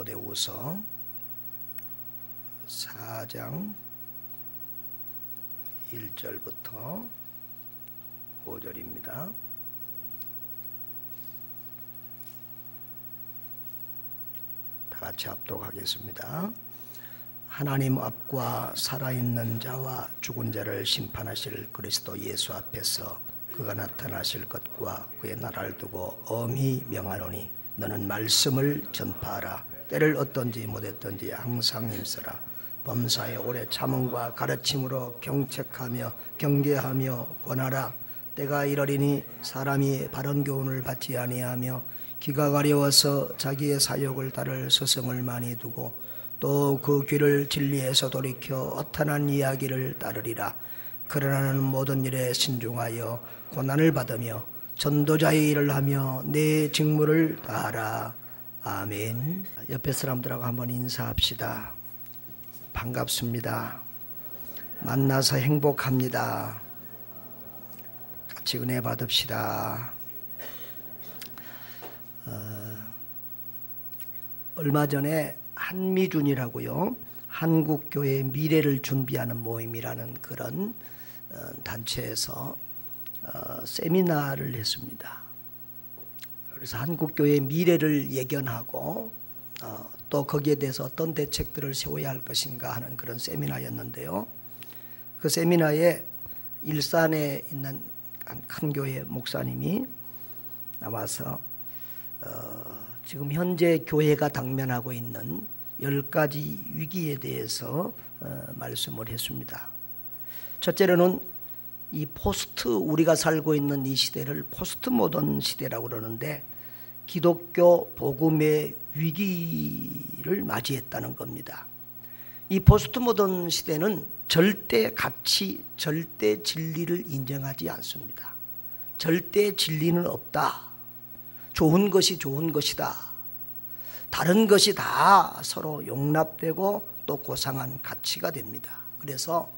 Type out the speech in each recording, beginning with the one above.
디모데후서 4장 1절부터 5절입니다. 다 같이 합독하겠습니다. 하나님 앞과 살아있는 자와 죽은 자를 심판하실 그리스도 예수 앞에서 그가 나타나실 것과 그의 나라를 두고 엄히 명하노니 너는 말씀을 전파하라. 때를 어떤지 못했던지 항상 힘쓰라. 범사에 오래 참음과 가르침으로 경책하며 경계하며 권하라. 때가 이러리니 사람이 바른 교훈을 받지 아니하며 귀가 가려워서 자기의 사욕을 따를 스승을 많이 두고 또 그 귀를 진리에서 돌이켜 어탄한 이야기를 따르리라. 그러나 나는 모든 일에 신중하여 고난을 받으며 전도자의 일을 하며 내 직무를 다하라. 아멘. 옆에 사람들하고 한번 인사합시다. 반갑습니다. 만나서 행복합니다. 같이 은혜 받읍시다. 얼마 전에 한미준이라고요, 한국교회의 미래를 준비하는 모임이라는 그런 단체에서 세미나를 했습니다. 그래서 한국교회의 미래를 예견하고 또 거기에 대해서 어떤 대책들을 세워야 할 것인가 하는 그런 세미나였는데요. 그 세미나에 일산에 있는 큰 교회 목사님이 나와서 지금 현재 교회가 당면하고 있는 10가지 위기에 대해서 말씀을 했습니다. 첫째로는 이 우리가 살고 있는 이 시대를 포스트 모던 시대라고 그러는데 기독교 복음의 위기를 맞이했다는 겁니다. 이 포스트 모던 시대는 절대 가치, 절대 진리를 인정하지 않습니다. 절대 진리는 없다. 좋은 것이 좋은 것이다. 다른 것이 다 서로 용납되고 또 고상한 가치가 됩니다. 그래서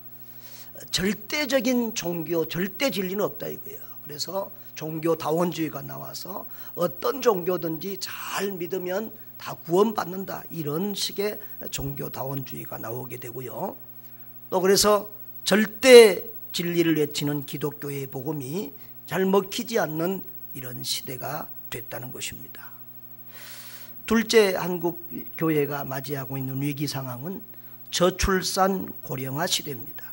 절대적인 종교, 절대 진리는 없다 이거예요. 그래서 종교다원주의가 나와서 어떤 종교든지 잘 믿으면 다 구원받는다, 이런 식의 종교다원주의가 나오게 되고요. 또 그래서 절대 진리를 외치는 기독교의 복음이 잘 먹히지 않는 이런 시대가 됐다는 것입니다. 둘째, 한국 교회가 맞이하고 있는 위기 상황은 저출산 고령화 시대입니다.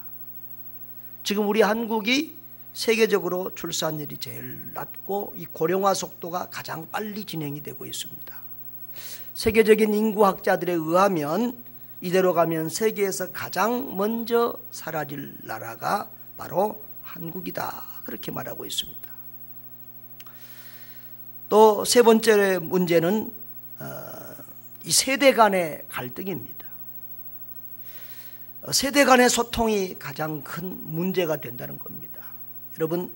지금 우리 한국이 세계적으로 출산율이 제일 낮고 이 고령화 속도가 가장 빨리 진행이 되고 있습니다. 세계적인 인구학자들에 의하면 이대로 가면 세계에서 가장 먼저 사라질 나라가 바로 한국이다, 그렇게 말하고 있습니다. 또 세 번째 문제는 이 세대 간의 갈등입니다. 세대 간의 소통이 가장 큰 문제가 된다는 겁니다. 여러분,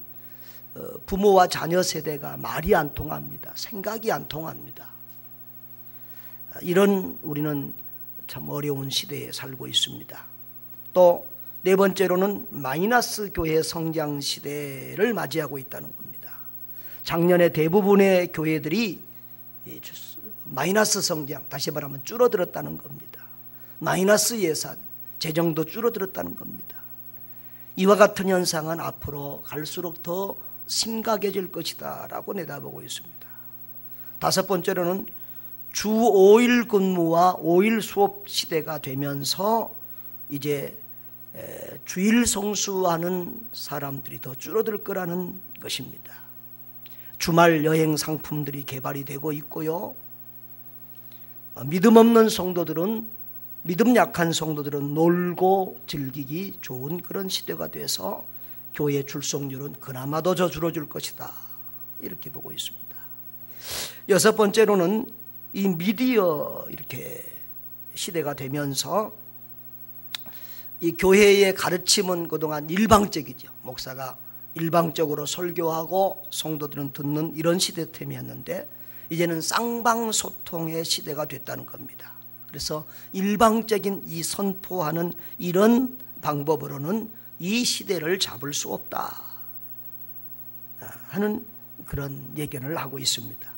부모와 자녀 세대가 말이 안 통합니다. 생각이 안 통합니다. 이런 우리는 참 어려운 시대에 살고 있습니다. 또 네 번째로는 마이너스 교회 성장 시대를 맞이하고 있다는 겁니다. 작년에 대부분의 교회들이 마이너스 성장, 다시 말하면 줄어들었다는 겁니다. 마이너스 예산, 재정도 줄어들었다는 겁니다. 이와 같은 현상은 앞으로 갈수록 더 심각해질 것이다 라고 내다보고 있습니다. 다섯 번째로는 주 5일 근무와 5일 수업 시대가 되면서 이제 주일 성수하는 사람들이 더 줄어들 거라는 것입니다. 주말 여행 상품들이 개발이 되고 있고요. 믿음 없는 성도들은, 믿음 약한 성도들은 놀고 즐기기 좋은 그런 시대가 돼서 교회 출석률은 그나마 더 줄어들 것이다, 이렇게 보고 있습니다. 여섯 번째로는 이 미디어 이렇게 시대가 되면서 이 교회의 가르침은 그동안 일방적이죠. 목사가 일방적으로 설교하고 성도들은 듣는 이런 시대템이었는데 이제는 쌍방소통의 시대가 됐다는 겁니다. 그래서 일방적인 이 선포하는 이런 방법으로는 이 시대를 잡을 수 없다 하는 그런 예견을 하고 있습니다.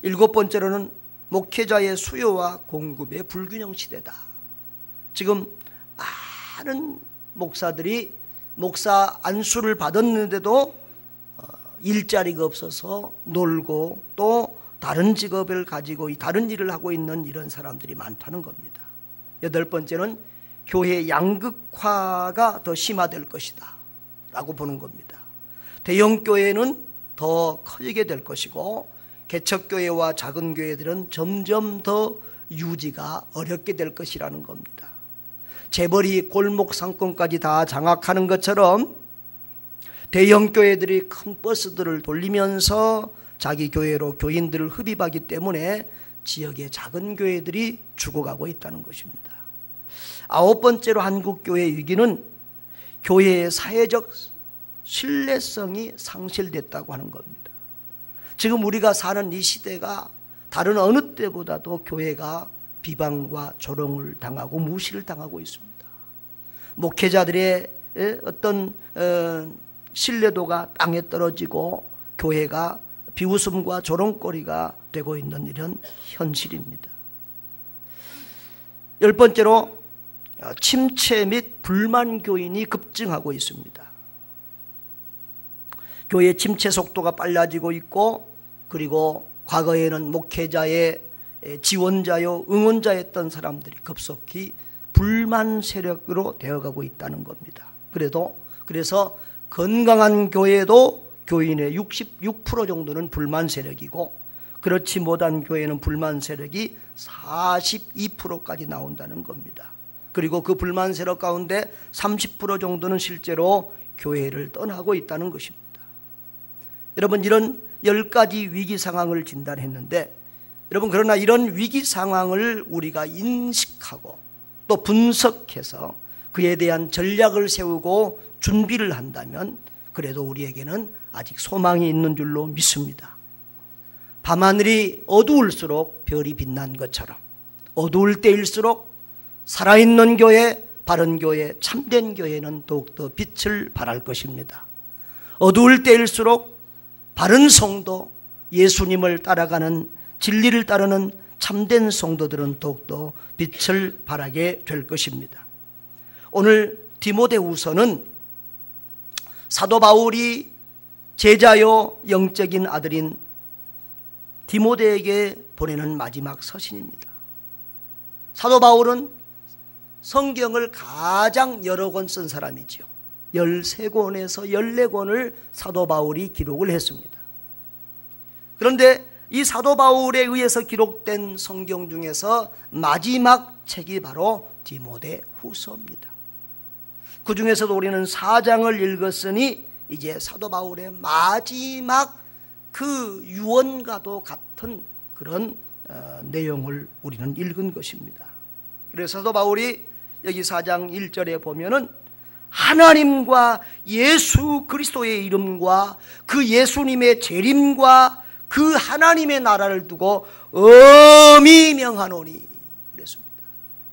일곱 번째로는 목회자의 수요와 공급의 불균형 시대다. 지금 많은 목사들이 목사 안수를 받았는데도 일자리가 없어서 놀고 또 다른 직업을 가지고 다른 일을 하고 있는 이런 사람들이 많다는 겁니다. 8번째는 교회 양극화가 더 심화될 것이다 라고 보는 겁니다. 대형 교회는 더 커지게 될 것이고 개척교회와 작은 교회들은 점점 더 유지가 어렵게 될 것이라는 겁니다. 재벌이 골목 상권까지 다 장악하는 것처럼 대형 교회들이 큰 버스들을 돌리면서 자기 교회로 교인들을 흡입하기 때문에 지역의 작은 교회들이 죽어가고 있다는 것입니다. 9번째로 한국 교회의 위기는 교회의 사회적 신뢰성이 상실됐다고 하는 겁니다. 지금 우리가 사는 이 시대가 다른 어느 때보다도 교회가 비방과 조롱을 당하고 무시를 당하고 있습니다. 목회자들의 어떤 신뢰도가 땅에 떨어지고 교회가 비웃음과 조롱거리가 되고 있는 이런 현실입니다. 10번째로 침체 및 불만 교인이 급증하고 있습니다. 교회 침체 속도가 빨라지고 있고, 그리고 과거에는 목회자의 지원자요 응원자였던 사람들이 급속히 불만 세력으로 되어가고 있다는 겁니다. 그래서 건강한 교회도 교인의 66% 정도는 불만 세력이고, 그렇지 못한 교회는 불만 세력이 42%까지 나온다는 겁니다. 그리고 그 불만 세력 가운데 30% 정도는 실제로 교회를 떠나고 있다는 것입니다. 여러분, 이런 10가지 위기 상황을 진단했는데, 여러분, 그러나 이런 위기 상황을 우리가 인식하고 또 분석해서 그에 대한 전략을 세우고 준비를 한다면 그래도 우리에게는 아직 소망이 있는 줄로 믿습니다. 밤하늘이 어두울수록 별이 빛난 것처럼 어두울 때일수록 살아있는 교회, 바른 교회, 참된 교회는 더욱더 빛을 발할 것입니다. 어두울 때일수록 바른 성도, 예수님을 따라가는, 진리를 따르는 참된 성도들은 더욱더 빛을 발하게 될 것입니다. 오늘 디모데후서는 사도 바울이 제자요 영적인 아들인 디모데에게 보내는 마지막 서신입니다. 사도 바울은 성경을 가장 여러 권 쓴 사람이죠. 13권에서 14권을 사도 바울이 기록을 했습니다. 그런데 이 사도 바울에 의해서 기록된 성경 중에서 마지막 책이 바로 디모데후서입니다. 그 중에서도 우리는 4장을 읽었으니 이제 사도 바울의 마지막 그 유언과도 같은 그런 내용을 우리는 읽은 것입니다. 그래서 사도 바울이 여기 4장 1절에 보면은 하나님과 예수 그리스도의 이름과 그 예수님의 재림과 그 하나님의 나라를 두고 엄히 명하노니 그랬습니다.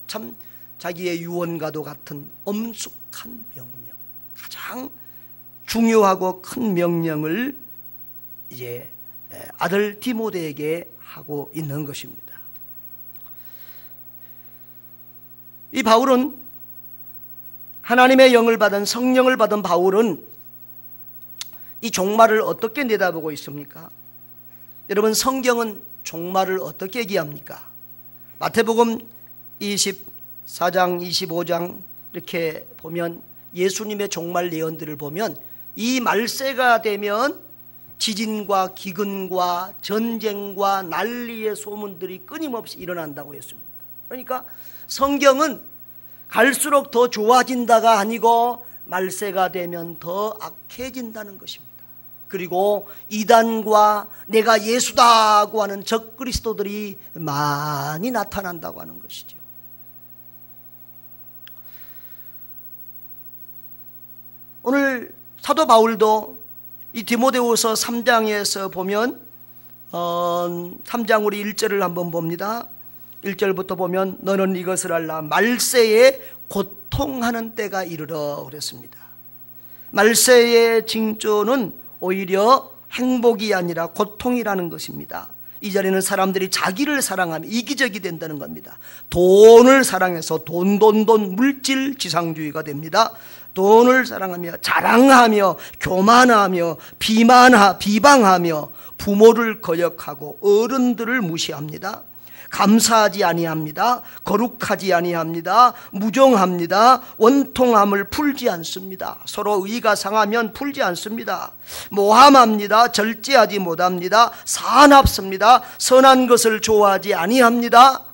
참 자기의 유언과도 같은 엄숙한 명령, 가장 중요하고 큰 명령을 이제 아들 디모데에게 하고 있는 것입니다. 이 바울은 하나님의 영을 받은, 성령을 받은 바울은 이 종말을 어떻게 내다보고 있습니까? 여러분, 성경은 종말을 어떻게 얘기합니까? 마태복음 24장 25장 이렇게 보면 예수님의 종말 예언들을 보면 이 말세가 되면 지진과 기근과 전쟁과 난리의 소문들이 끊임없이 일어난다고 했습니다. 그러니까 성경은 갈수록 더 좋아진다가 아니고 말세가 되면 더 악해진다는 것입니다. 그리고 이단과 내가 예수다고 하는 적그리스도들이 많이 나타난다고 하는 것이죠. 오늘 사도 바울도 이 디모데후서 3장에서 보면 3장 우리 1절을 한번 봅니다. 1절부터 보면 너는 이것을 알라 말세에 고통하는 때가 이르러 그랬습니다. 말세의 징조는 오히려 행복이 아니라 고통이라는 것입니다. 이 자리는 사람들이 자기를 사랑하며 이기적이 된다는 겁니다. 돈을 사랑해서 돈 물질 지상주의가 됩니다. 돈을 사랑하며 자랑하며 교만하며 비방하며 부모를 거역하고 어른들을 무시합니다. 감사하지 아니합니다. 거룩하지 아니합니다. 무정합니다. 원통함을 풀지 않습니다. 서로 의가 상하면 풀지 않습니다. 모함합니다. 절제하지 못합니다. 사납습니다. 선한 것을 좋아하지 아니합니다.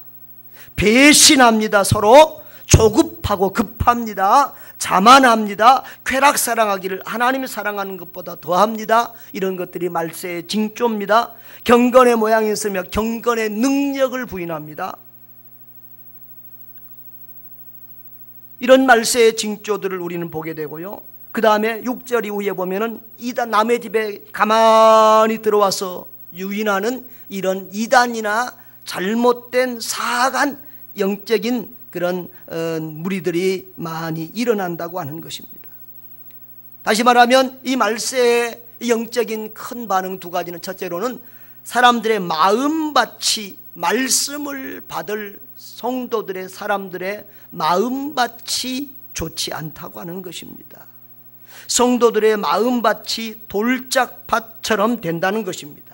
배신합니다. 서로 조급하고 급합니다. 자만합니다. 쾌락 사랑하기를 하나님이 사랑하는 것보다 더합니다. 이런 것들이 말세의 징조입니다. 경건의 모양이 있으며 경건의 능력을 부인합니다. 이런 말세의 징조들을 우리는 보게 되고요. 그 다음에 6절 이후에 보면은 이단, 남의 집에 가만히 들어와서 유인하는 이런 이단이나 잘못된 사악한 영적인 그런 무리들이 많이 일어난다고 하는 것입니다. 다시 말하면 이 말세의 영적인 큰 반응 두 가지는, 첫째로는 사람들의 마음밭이, 말씀을 받을 성도들의, 사람들의 마음밭이 좋지 않다고 하는 것입니다. 성도들의 마음밭이 돌짝밭처럼 된다는 것입니다.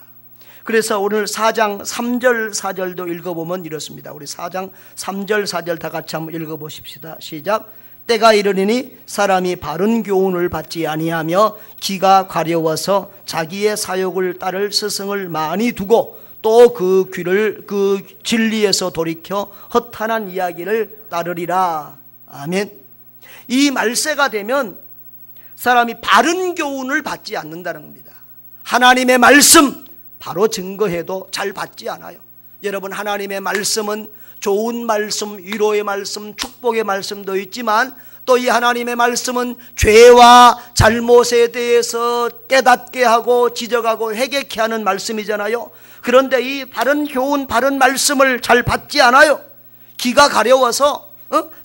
그래서 오늘 4장 3절 4절도 읽어보면 이렇습니다. 우리 4장 3절 4절 다 같이 한번 읽어보십시다. 시작. 때가 이르리니 사람이 바른 교훈을 받지 아니하며 귀가 가려워서 자기의 사욕을 따를 스승을 많이 두고 또 그 귀를 그 진리에서 돌이켜 허탄한 이야기를 따르리라. 아멘. 이 말세가 되면 사람이 바른 교훈을 받지 않는다는 겁니다. 하나님의 말씀 바로 증거해도 잘 받지 않아요. 여러분, 하나님의 말씀은 좋은 말씀, 위로의 말씀, 축복의 말씀도 있지만 또 이 하나님의 말씀은 죄와 잘못에 대해서 깨닫게 하고 지적하고 회개케 하는 말씀이잖아요. 그런데 이 바른 교훈, 바른 말씀을 잘 받지 않아요. 귀가 가려워서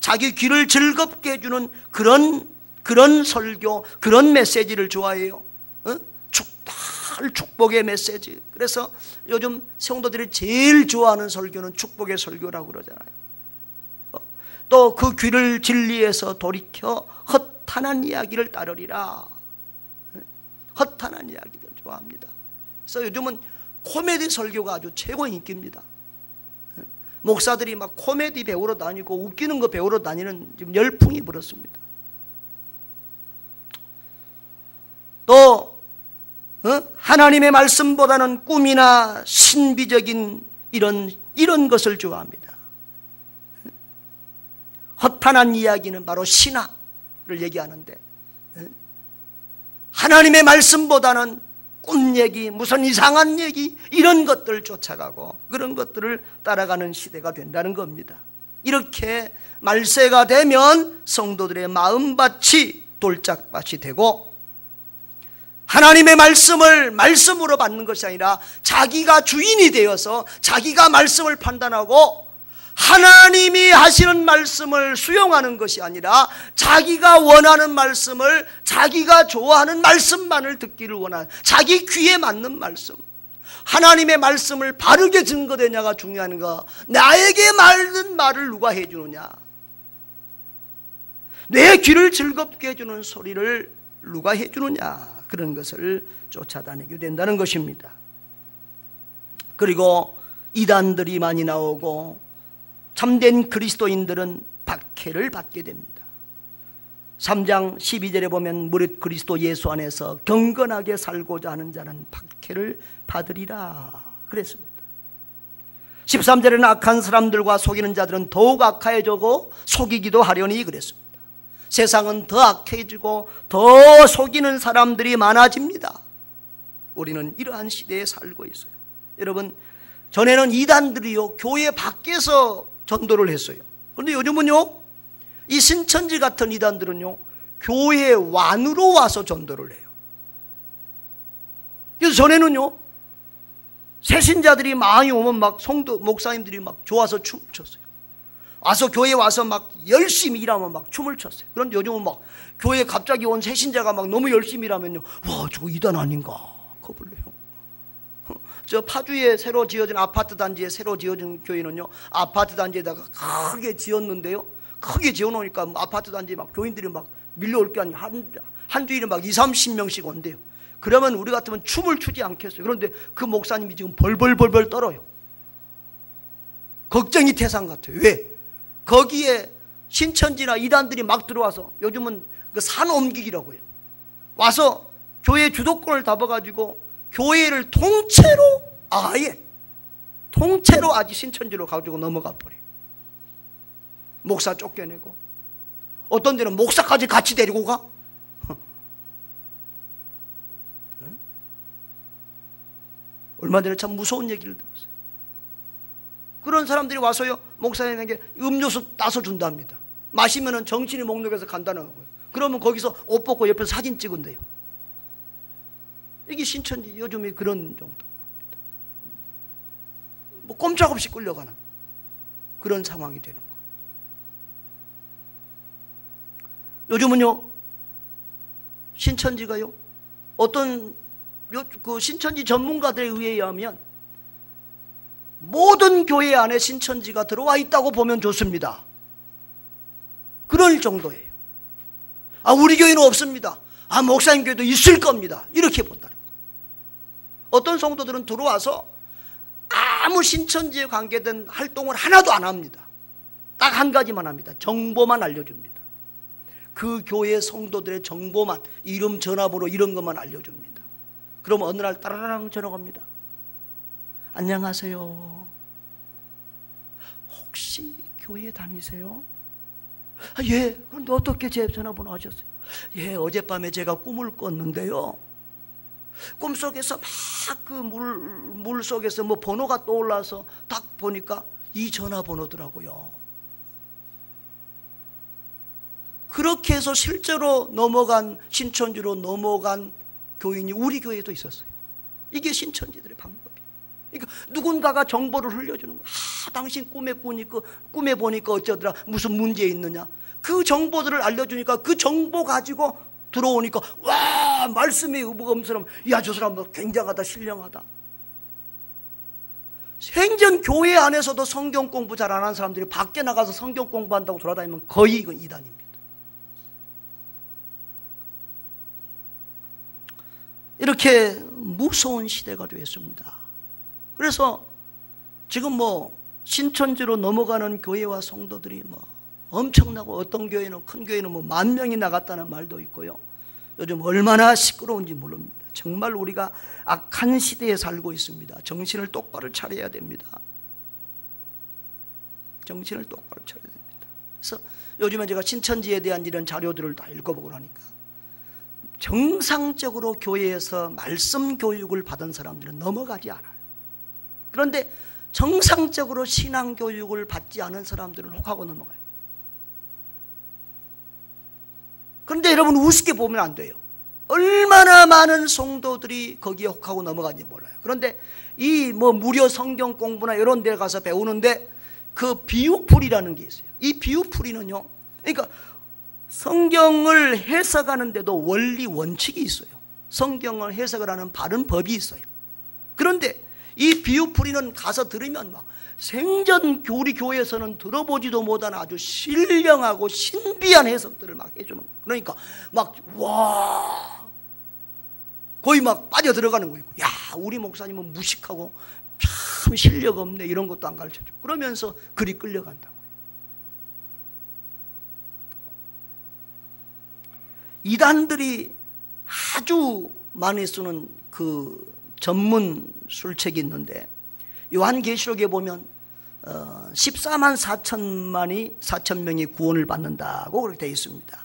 자기 귀를 즐겁게 해주는 그런 설교, 그런 메시지를 좋아해요. 축복의 메시지. 그래서 요즘 성도들이 제일 좋아하는 설교는 축복의 설교라고 그러잖아요. 또 그 귀를 진리에서 돌이켜 허탄한 이야기를 따르리라. 허탄한 이야기를 좋아합니다. 그래서 요즘은 코미디 설교가 아주 최고 인기입니다. 목사들이 막 코미디 배우러 다니고 웃기는 거 배우러 다니는 지금 열풍이 불었습니다. 또 하나님의 말씀보다는 꿈이나 신비적인 이런 것을 좋아합니다. 허탄한 이야기는 바로 신화를 얘기하는데, 하나님의 말씀보다는 꿈 얘기, 무슨 이상한 얘기, 이런 것들을 쫓아가고 그런 것들을 따라가는 시대가 된다는 겁니다. 이렇게 말세가 되면 성도들의 마음밭이 돌짝밭이 되고, 하나님의 말씀을 말씀으로 받는 것이 아니라 자기가 주인이 되어서 자기가 말씀을 판단하고 하나님이 하시는 말씀을 수용하는 것이 아니라 자기가 원하는 말씀을, 자기가 좋아하는 말씀만을 듣기를 원하는, 자기 귀에 맞는 말씀, 하나님의 말씀을 바르게 증거되냐가 중요한가, 나에게 맞는 말을 누가 해주느냐, 내 귀를 즐겁게 해주는 소리를 누가 해주느냐, 그런 것을 쫓아다니게 된다는 것입니다. 그리고 이단들이 많이 나오고 참된 그리스도인들은 박해를 받게 됩니다. 3장 12절에 보면 무릇 그리스도 예수 안에서 경건하게 살고자 하는 자는 박해를 받으리라 그랬습니다. 13절에는 악한 사람들과 속이는 자들은 더욱 악해지고 속이기도 하려니 그랬습니다. 세상은 더 악해지고 더 속이는 사람들이 많아집니다. 우리는 이러한 시대에 살고 있어요. 여러분, 전에는 이단들이요 교회 밖에서 전도를 했어요. 그런데 요즘은요, 이 신천지 같은 이단들은요 교회 완으로 와서 전도를 해요. 그래서 전에는요 새신자들이 많이 오면 막 성도 목사님들이 막 좋아서 춤을 췄어요. 와서 교회에 와서 막 열심히 일하면 막 춤을 췄어요. 그런데 요즘은 막 교회에 갑자기 온 새신자가 막 너무 열심히 일하면요, 와 저거 이단 아닌가 겁을 내요. 저 파주에 새로 지어진 아파트 단지에 새로 지어진 교회는요, 아파트 단지에다가 크게 지었는데요, 크게 지어놓으니까 아파트 단지에 막 교인들이 막 밀려올 게 아니라 한 주일에 막 20-30명씩 온대요. 그러면 우리 같으면 춤을 추지 않겠어요. 그런데 그 목사님이 지금 벌벌벌벌 떨어요. 걱정이 태산 같아요. 왜? 거기에 신천지나 이단들이 막 들어와서, 요즘은 그 산 옮기기라고 해요. 와서 교회 주도권을 잡아가지고 교회를 통째로, 아예 통째로 아주 신천지로 가지고 넘어가 버려요. 목사 쫓겨내고, 어떤 데는 목사까지 같이 데리고 가. 얼마 전에 참 무서운 얘기를 들었어요. 그런 사람들이 와서요, 목사님에게 음료수 따서 준답니다. 마시면은 정신이 목록에서 간다는 거예요. 그러면 거기서 옷 벗고 옆에서 사진 찍은대요. 이게 신천지 요즘에 그런 정도입니다. 뭐 꼼짝없이 끌려가는 그런 상황이 되는 거예요. 요즘은요, 신천지가요, 어떤 그 신천지 전문가들에 의하면 모든 교회 안에 신천지가 들어와 있다고 보면 좋습니다. 그럴 정도예요. 아, 우리 교회는 없습니다. 아, 목사님 교회도 있을 겁니다. 이렇게 본다는 거예요. 어떤 성도들은 들어와서 아무 신천지에 관계된 활동을 하나도 안 합니다. 딱 한 가지만 합니다. 정보만 알려줍니다. 그 교회 성도들의 정보만, 이름, 전화번호 이런 것만 알려줍니다. 그러면 어느 날 따라랑 전화가 옵니다. 안녕하세요. 혹시 교회 다니세요? 아, 예. 그런데 어떻게 제 전화번호 하셨어요? 예, 어젯밤에 제가 꿈을 꿨는데요, 꿈속에서 막 그 물 속에서 뭐 번호가 떠올라서 딱 보니까 이 전화번호더라고요. 그렇게 해서 실제로 넘어간, 신천지로 넘어간 교인이 우리 교회에도 있었어요. 이게 신천지들의 방법이에요. 그러니까 누군가가 정보를 흘려주는 거예요. 아, 당신 꿈에 보니까 어쩌더라, 무슨 문제 있느냐. 그 정보들을 알려주니까 그 정보 가지고 들어오니까 와, 말씀이 의무감스러움. 야, 저 사람 뭐 굉장하다, 신령하다. 생전 교회 안에서도 성경 공부 잘 안 하는 사람들이 밖에 나가서 성경 공부한다고 돌아다니면 거의 이건 이단입니다. 이렇게 무서운 시대가 되었습니다. 그래서 지금 뭐 신천지로 넘어가는 교회와 성도들이 뭐 엄청나고, 어떤 교회는, 큰 교회는 뭐 10,000명이 나갔다는 말도 있고요. 요즘 얼마나 시끄러운지 모릅니다. 정말 우리가 악한 시대에 살고 있습니다. 정신을 똑바로 차려야 됩니다. 정신을 똑바로 차려야 됩니다. 그래서 요즘에 제가 신천지에 대한 이런 자료들을 다 읽어보고 나니까 정상적으로 교회에서 말씀 교육을 받은 사람들은 넘어가지 않아요. 그런데 정상적으로 신앙 교육을 받지 않은 사람들은 혹하고 넘어가요. 그런데 여러분, 우습게 보면 안 돼요. 얼마나 많은 성도들이 거기에 혹하고 넘어가는지 몰라요. 그런데 이 뭐 무료 성경 공부나 이런 데 가서 배우는데 그 비유풀이라는 게 있어요. 이 비유풀이는요, 그러니까 성경을 해석하는데도 원리 원칙이 있어요. 성경을 해석을 하는 바른 법이 있어요. 그런데 이 비유풀이는 가서 들으면 막 생전 우리 교회에서는 들어보지도 못한 아주 신령하고 신비한 해석들을 막 해주는 거예요. 그러니까 막 와, 거의 막 빠져 들어가는 거예요. 야, 우리 목사님은 무식하고 참 실력 없네, 이런 것도 안 가르쳐줘. 그러면서 그리 끌려간다고요. 이단들이 아주 많이 쓰는 그 전문 술책이 있는데, 요한계시록에 보면 14만 4천 명이 구원을 받는다고 그렇게 되어 있습니다.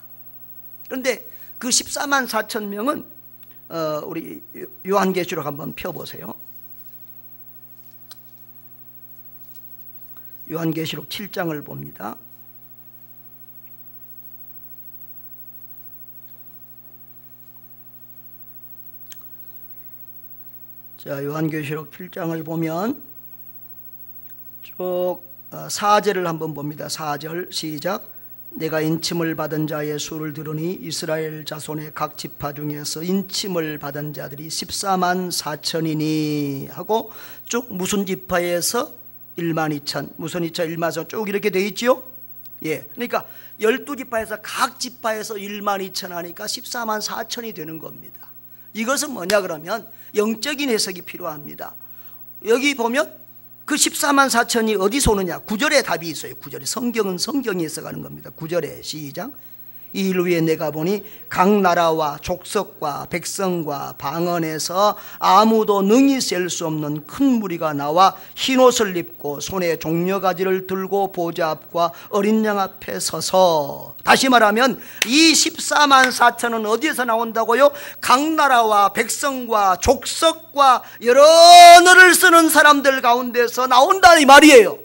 그런데 그 14만 4천 명은 우리 요한계시록 한번 펴보세요. 요한계시록 7장을 봅니다. 자, 요한계시록 7장을 보면 쭉 4절을 한번 봅니다. 4절 시작. 내가 인침을 받은 자의 수를 들으니 이스라엘 자손의 각 지파 중에서 인침을 받은 자들이 14만 4천이니 하고 쭉 무슨 지파에서 1만 2천, 무슨 2천, 1만 4천 쭉 이렇게 돼 있지요. 예, 그러니까 12지파에서 각 지파에서 1만 2천 하니까 14만 4천이 되는 겁니다. 이것은 뭐냐 그러면 영적인 해석이 필요합니다. 여기 보면 그 14만 4천이 어디서 오느냐? 9절에 답이 있어요. 9절에 성경은 성경이 해석하는 겁니다. 9절에 시작. 이 일 후에 내가 보니 각 나라와 족속과 백성과 방언에서 아무도 능히 셀 수 없는 큰 무리가 나와 흰옷을 입고 손에 종려가지를 들고 보좌 앞과 어린 양 앞에 서서, 다시 말하면 이 14만 4천은 어디에서 나온다고요? 각 나라와 백성과 족속과 여러 언어를 쓰는 사람들 가운데서 나온다 이 말이에요.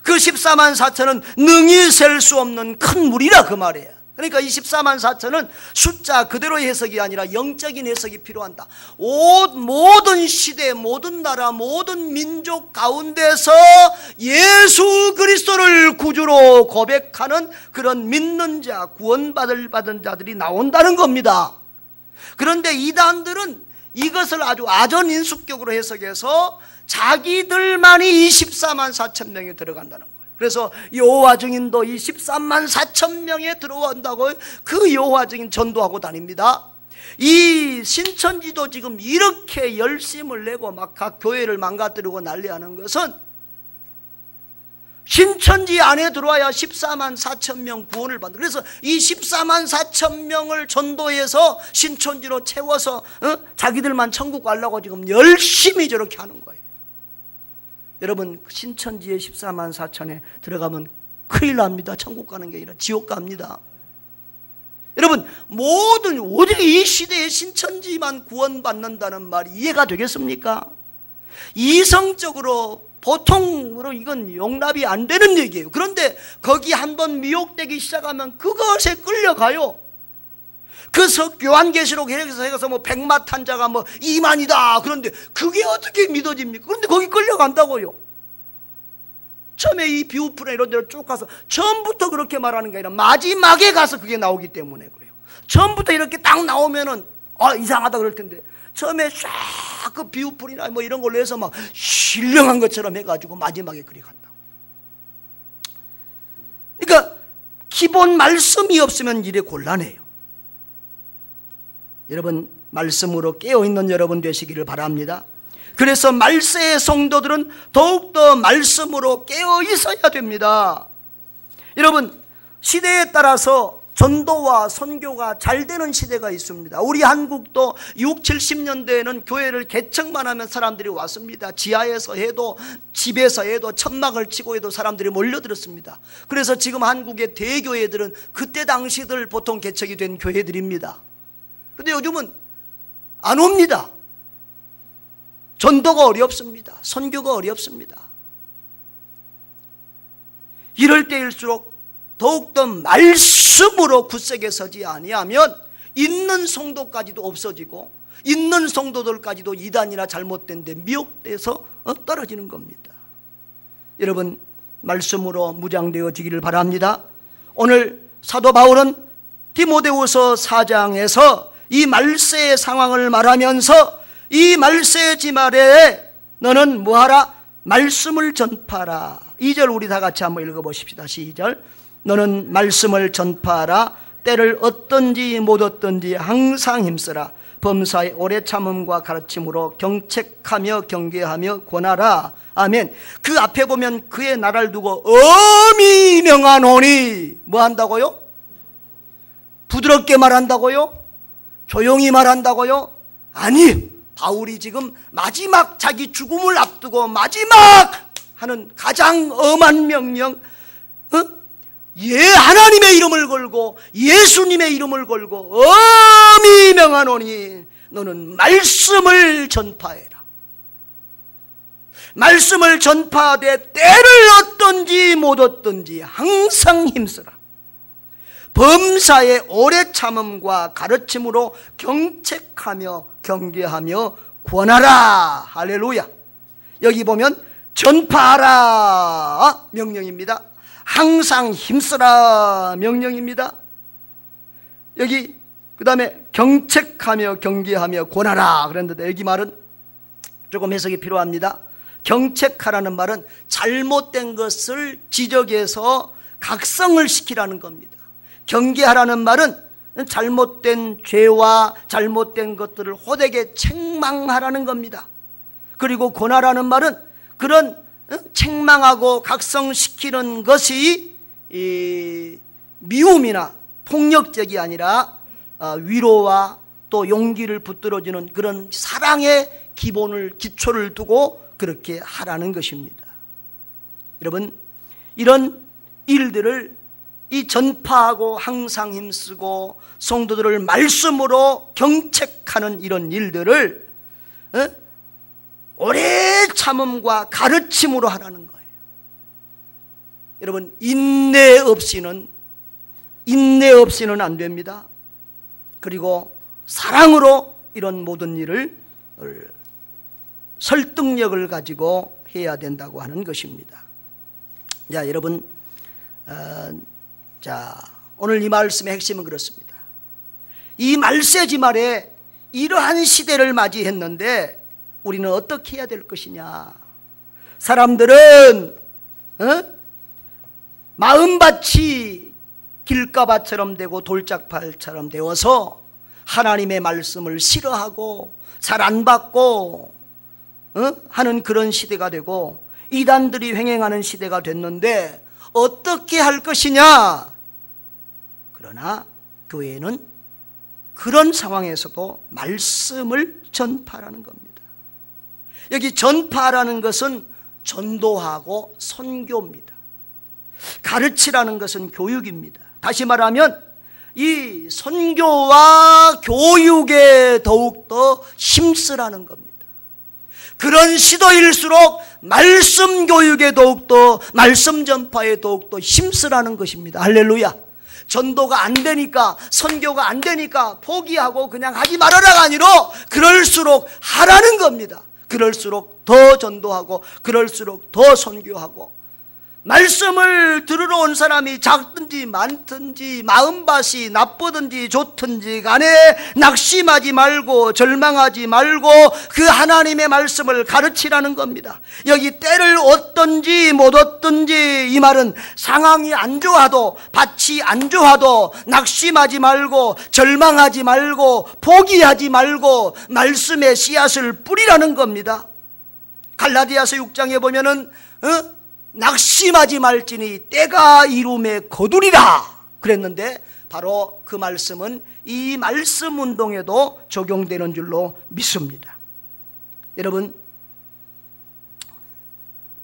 그 14만 4천은 능히 셀 수 없는 큰 무리라 그 말이에요. 그러니까 이 14만 4천은 숫자 그대로의 해석이 아니라 영적인 해석이 필요한다. 모든 시대, 모든 나라, 모든 민족 가운데서 예수 그리스도를 구주로 고백하는 그런 믿는 자, 구원받은 자들이 나온다는 겁니다. 그런데 이단들은 이것을 아주 아전인수격으로 해석해서 자기들만이 이 14만 4천 명이 들어간다는 거예요. 그래서 여호와 증인도 이 13만 4천 명에 들어온다고 그 여호와 증인 전도하고 다닙니다. 이 신천지도 지금 이렇게 열심을 내고 막 각 교회를 망가뜨리고 난리하는 것은 신천지 안에 들어와야 14만 4천 명 구원을 받는, 그래서 이 14만 4천 명을 전도해서 신천지로 채워서 자기들만 천국 가려고 지금 열심히 저렇게 하는 거예요. 여러분, 신천지의 14만 4천에 들어가면 큰일 납니다. 천국 가는 게 아니라 지옥 갑니다. 여러분, 오직 이 시대에 신천지만 구원받는다는 말이 이해가 되겠습니까? 이성적으로 보통으로 이건 용납이 안 되는 얘기예요. 그런데 거기 한번 미혹되기 시작하면 그것에 끌려가요. 그래서 요한계시록 해서 뭐 백마탄자가 뭐 2만이다. 그런데 그게 어떻게 믿어집니까? 그런데 거기 끌려간다고요. 처음에 이 비우프나 이런 데로 쭉 가서 처음부터 그렇게 말하는 게 아니라 마지막에 가서 그게 나오기 때문에 그래요. 처음부터 이렇게 딱 나오면은 이상하다 그럴 텐데 처음에 쫙 그 비우풀이나 뭐 이런 걸로 해서 막 신령한 것처럼 해가지고 마지막에 그리 간다고. 그러니까 기본 말씀이 없으면 일이 곤란해요. 여러분, 말씀으로 깨어있는 여러분 되시기를 바랍니다. 그래서 말세의 성도들은 더욱더 말씀으로 깨어있어야 됩니다. 여러분, 시대에 따라서 전도와 선교가 잘 되는 시대가 있습니다. 우리 한국도 60, 70년대에는 교회를 개척만 하면 사람들이 왔습니다. 지하에서 해도 집에서 해도 천막을 치고 해도 사람들이 몰려들었습니다. 그래서 지금 한국의 대교회들은 그때 당시들 보통 개척이 된 교회들입니다. 근데 요즘은 안 옵니다. 전도가 어렵습니다. 선교가 어렵습니다. 이럴 때일수록 더욱더 말씀으로 굳세게 서지 아니하면 있는 성도까지도 없어지고 있는 성도들까지도 이단이나 잘못된 데 미혹돼서 떨어지는 겁니다. 여러분, 말씀으로 무장되어지기를 바랍니다. 오늘 사도 바울은 디모데후서 4장에서 이 말세의 상황을 말하면서 이 말세의 지말에 너는 뭐하라? 말씀을 전파하라. 2절 우리 다 같이 한번 읽어보십시다. 시작. 너는 말씀을 전파하라. 때를 얻든지 못 얻든지 항상 힘쓰라. 범사의 오래 참음과 가르침으로 경책하며 경계하며 권하라. 아멘. 그 앞에 보면 그의 나라를 두고 엄히 명하노니 뭐 한다고요? 부드럽게 말한다고요? 조용히 말한다고요? 아니, 바울이 지금 마지막 자기 죽음을 앞두고 마지막 하는 가장 엄한 명령, 하나님의 이름을 걸고 예수님의 이름을 걸고 엄히 명하노니 너는 말씀을 전파해라. 말씀을 전파하되 때를 얻든지 못 얻든지 항상 힘쓰라. 범사의 오래 참음과 가르침으로 경책하며 경계하며 권하라. 할렐루야. 여기 보면 전파하라 명령입니다. 항상 힘쓰라 명령입니다. 여기 그 다음에 경책하며 경계하며 권하라 그랬는데 여기 말은 조금 해석이 필요합니다. 경책하라는 말은 잘못된 것을 지적해서 각성을 시키라는 겁니다. 경계하라는 말은 잘못된 죄와 잘못된 것들을 호되게 책망하라는 겁니다. 그리고 권하라는 말은 그런 책망하고 각성시키는 것이 미움이나 폭력적이 아니라 위로와 또 용기를 붙들어주는 그런 사랑의 기초를 두고 그렇게 하라는 것입니다. 여러분, 이런 일들을 이 전파하고 항상 힘쓰고 성도들을 말씀으로 경책하는 이런 일들을 오래 참음과 가르침으로 하라는 거예요. 여러분, 인내 없이는 안 됩니다. 그리고 사랑으로 이런 모든 일을 설득력을 가지고 해야 된다고 하는 것입니다. 자, 여러분, 오늘 이 말씀의 핵심은 그렇습니다. 이 말세지 말에 이러한 시대를 맞이했는데 우리는 어떻게 해야 될 것이냐. 사람들은 마음밭이 길가밭처럼 되고 돌짝팔처럼 되어서 하나님의 말씀을 싫어하고 잘 안 받고 하는 그런 시대가 되고 이단들이 횡행하는 시대가 됐는데 어떻게 할 것이냐. 그러나 교회는 그런 상황에서도 말씀을 전파하라는 겁니다. 여기 전파라는 것은 전도하고 선교입니다. 가르치라는 것은 교육입니다. 다시 말하면 이 선교와 교육에 더욱더 힘쓰라는 겁니다. 그런 시도일수록 말씀 교육에 더욱더, 말씀 전파에 더욱더 힘쓰라는 것입니다. 할렐루야. 전도가 안 되니까, 선교가 안 되니까 포기하고 그냥 하지 말아라가 아니라 그럴수록 하라는 겁니다. 그럴수록 더 전도하고 그럴수록 더 선교하고, 말씀을 들으러 온 사람이 작든지 많든지 마음밭이 나쁘든지 좋든지 간에 낙심하지 말고 절망하지 말고 그 하나님의 말씀을 가르치라는 겁니다. 여기 때를 얻든지 못 얻든지 이 말은 상황이 안 좋아도, 밭이 안 좋아도 낙심하지 말고 절망하지 말고 포기하지 말고 말씀의 씨앗을 뿌리라는 겁니다. 갈라디아서 6장에 보면은 낙심하지 말지니 때가 이름에 거두리라 그랬는데 바로 그 말씀은 이 말씀 운동에도 적용되는 줄로 믿습니다. 여러분,